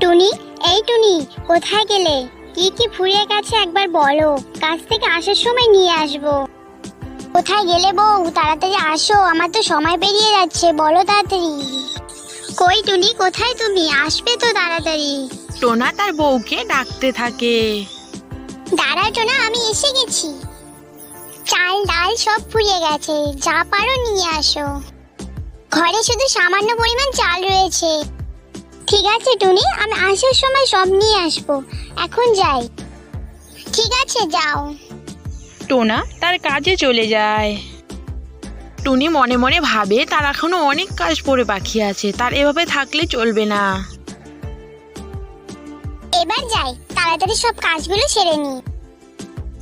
টুনি, এই টুনি, কোথায় গেলে? কি কি ফুরিয়ে গেছে একবার বলো, কাজ থেকে আসার সময় নিয়ে আসবো। কোথায় গেলে বউ? তাড়াতাড়ি আসো, আমার তো সময় পেরিয়ে যাচ্ছে, বলো তাড়াতাড়ি। কই টুনি, কোথায় তুমি? আসবে তো তাড়াতাড়ি। টোনা তার বউকে ডাকতে থাকে। দাঁড়া টোনা, আমি এসে গেছি। চাল ডাল সব ফুরিয়ে গেছে, যা পারো নিয়ে আসো। ঘরে শুধু সামান্য পরিমাণ চাল রয়েছে। ঠিক আছে টুনি, আমি আসার সময় সব নিয়ে আসবো। এখন যাই। ঠিক আছে, যাও। টোনা তার কাজে চলে যায়। টুনি মনে মনে ভাবে তার এখনো অনেক কাজ পড়ে বাকি আছে, তার এভাবে থাকলে চলবে না। এবার যাই, তাড়াতাড়ি সব কাজগুলো সেরে নি।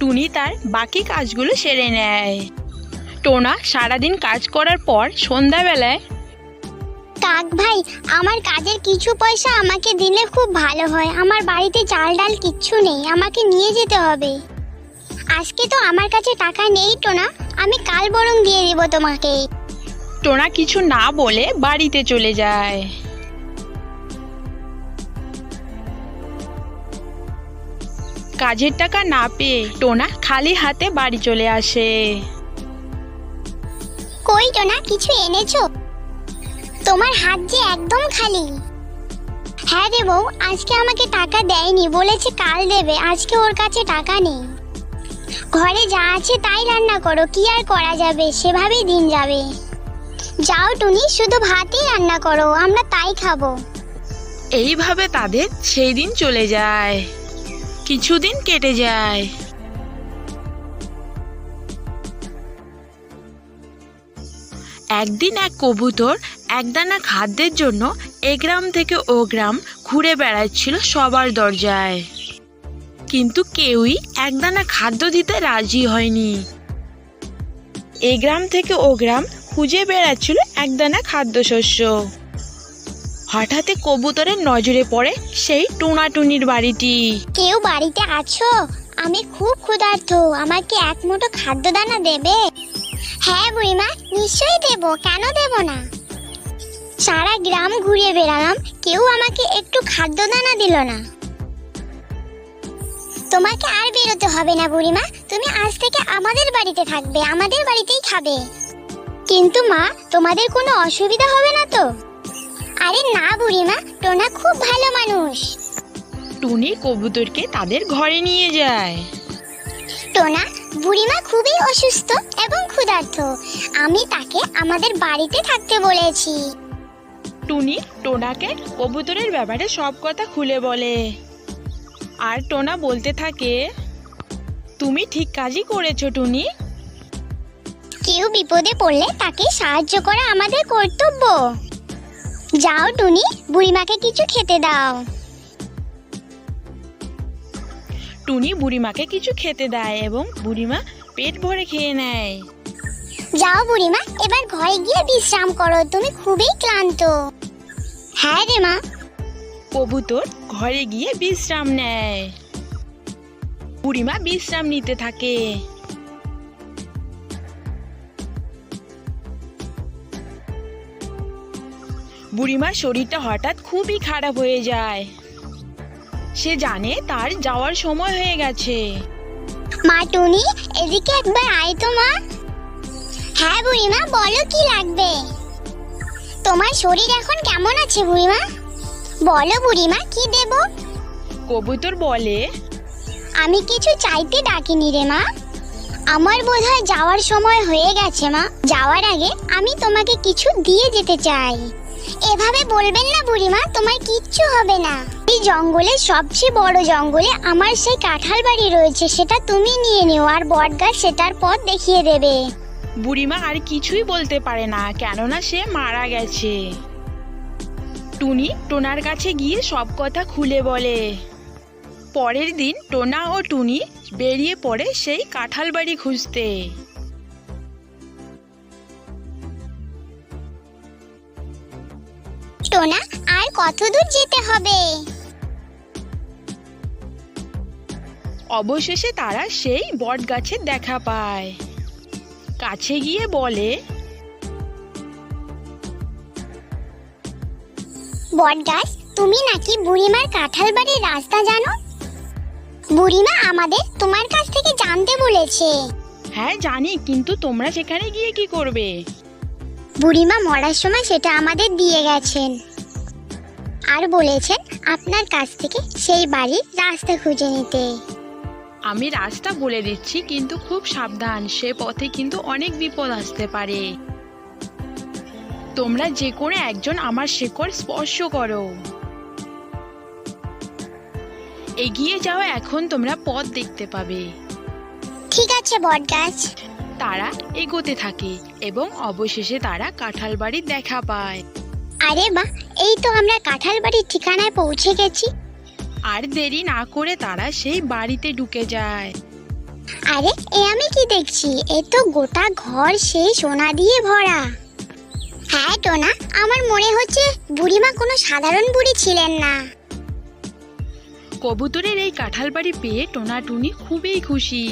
টুনি তার বাকি কাজগুলো সেরে নেয়। টোনা সারাদিন কাজ করার পর সন্ধ্যাবেলায় কাক ভাই, আমার কাজের কিছু পয়সা আমাকে দিলে খুব ভালো হয়। আমার বাড়িতে চাল ডাল কিচ্ছু নেই, আমাকে নিয়ে যেতে হবে। আজকে তো আমার কাছে টাকা নেই টোনা, আমি কাল বরং দিয়ে দিব তোমাকে। টোনা কিছু না বলে বাড়িতে চলে যায়। কাজের টাকা না পেয়ে টোনা খালি হাতে বাড়ি চলে আসে। কই টোনা, কিছু এনেছো? তোমার হাত যে একদম খালি। হ্যাঁ রে বউ, আজকে আমাকে টাকা দেয়নি, বলেছে কাল দেবে। আজকে ওর কাছে টাকা নেই। ঘরে যা আছে তাই রান্না করো, কি আর করা যাবে, সেভাবেই দিন যাবে। যাও টুনি, শুধু ভাতই রান্না করো, আমরা তাই খাবো। এইভাবে তাদের সেই দিন চলে যায়। কিছুদিন কেটে যায়। একদিন এক কবুতর একদানা খাদ্যের জন্য এ গ্রাম থেকে ও গ্রাম ঘুরে বেড়াচ্ছিল সবার দরজায়, কিন্তু কেউই একদানা খাদ্য দিতে রাজি হয়নি। এ গ্রাম থেকে ও গ্রাম খুঁজে বেড়াচ্ছিল একদানা খাদ্যশস্য। হঠাৎ কবুতরের নজরে পড়ে সেই টুনাটুনির বাড়িটি। কেউ বাড়িতে আছো? আমি খুব ক্ষুধার্ত, আমাকে এক মুঠো খাদ্য দানা দেবে? হ্যাঁ বুড়িমা, নিশ্চয়ই দেব, কেন দেব না। সারা গ্রাম ঘুরে বেড়ালাম, কেউ আমাকে একটু খাদ্য দানা দিল না। তোমাকে আর বেরোতে হবে না বুড়িমা, তুমি আজ থেকে আমাদের বাড়িতে থাকবে, আমাদের বাড়িতেই খাবে। কিন্তু মা, তোমাদের কোনো অসুবিধা হবে না তো? আরে না বুড়িমা, টোনা খুব ভালো মানুষ। টুনি কবুতরকে তাদের ঘরে নিয়ে যায়। টোনা, বুড়িমা খুবই অসুস্থ এবং ক্ষুধার্ত, আমি তাকে আমাদের বাড়িতে থাকতে বলেছি। টুনি টোনাকে কবুতরের ব্যাপারে সব কথা খুলে বলে। আর টোনা বলতে থাকে, তুমি ঠিক কাজই করেছো টুনি। কেউ বিপদে পড়লে তাকে সাহায্য করা আমাদের কর্তব্য। যাও টুনি, বুড়িমাকে কিছু খেতে দাও। টুনি বুড়িমাকে কিছু খেতে দেয় এবং বুড়িমা পেট ভরে খেয়ে নেয়। যাও বুড়িমা, এবার ঘরে গিয়ে বিশ্রাম করো, তুমি খুবই ক্লান্ত। হ্যাঁ রে মা। কবুতর ঘরে গিয়ে বিশ্রাম নেয়। বুড়িমা বিশ্রাম নিতে থাকে। বুড়িমার শরীরটা হঠাৎ খুবই খারাপ হয়ে যায়। সে জানে তার যাওয়ার সময় হয়ে গেছে। মা টুনি, এদিকে একবার আয় তো মা। হ্যাঁ বুড়িমা, বলো কি লাগবে? তোমার শরীর এখন কেমন আছে বুড়িমা? বলো বুড়িমা, কি দেব? কবুতর বলে, আমি কিছু চাইতে ডাকিনি রে মা, আমার বোধহয় যাওয়ার সময় হয়ে গেছে মা। যাওয়ার আগে আমি তোমাকে কিছু দিয়ে যেতে চাই। এভাবে বলবেন না বুড়িমা, তোমার কিচ্ছু হবে না। এই জঙ্গলের সবচেয়ে বড় জঙ্গলে আমার সেই কাঁঠাল বাড়ি রয়েছে, সেটা তুমি নিয়ে নিও, আর বটগাছ সেটার পথ দেখিয়ে দেবে। বুড়িমা আর কিছুই বলতে পারে না, কেননা সে মারা গেছে। টুনি টোনার কাছে গিয়ে সব কথা খুলে বলে। পরের দিন টোনা ও টুনি বেরিয়ে পড়ে সেই কাঁঠাল বাড়ি খুঁজতে। টোনা, আর কত দূর যেতে হবে? অবশেষে তারা সেই বট গাছের দেখা পায়। কাছে গিয়ে বলে, বটগাছ, তুমি নাকি বুড়িমার কাঁঠাল বাড়ির রাস্তা জানো? বুড়িমা আমাদের তোমার কাছ থেকে জানতে বলেছে। হ্যাঁ জানি, কিন্তু তোমরা সেখানে গিয়ে কি করবে? বুড়িমা মরার সময় সেটা আমাদের দিয়ে গেছেন, আর বলেছেন আপনার কাছ থেকে সেই বাড়ির রাস্তা খুঁজে নিতে। আমি রাস্তা বলে দিচ্ছি, কিন্তু খুব সাবধান, সে পথে কিন্তু অনেক বিপদ আসতে পারে। তোমরা যে কোনো একজন আমার শেকড় স্পর্শ করো। এগিয়ে যাও, এখন তোমরা পথ দেখতে পাবে। ঠিক আছে বটগাছ। তারা এগোতে থাকে এবং অবশেষে তারা কাঁঠাল বাড়ির দেখা পায়। আরে বাহ, এই তো আমরা কাঁঠাল বাড়ির ঠিকানায় পৌঁছে গেছি। আর দেরি না করে তারা সেই বাড়িতে ঢুকে যায়। আরে এ আমি কি দেখছি, এ তো গোটা ঘর সেই সোনা দিয়ে ভরা। হ্যাঁ টোনা, আমার মনে হচ্ছে বুড়িমা কোনো সাধারণ বুড়ি ছিলেন না। কবুতরের এই কাঁঠাল বাড়ি পেয়ে টোনাটুনি খুবই খুশি।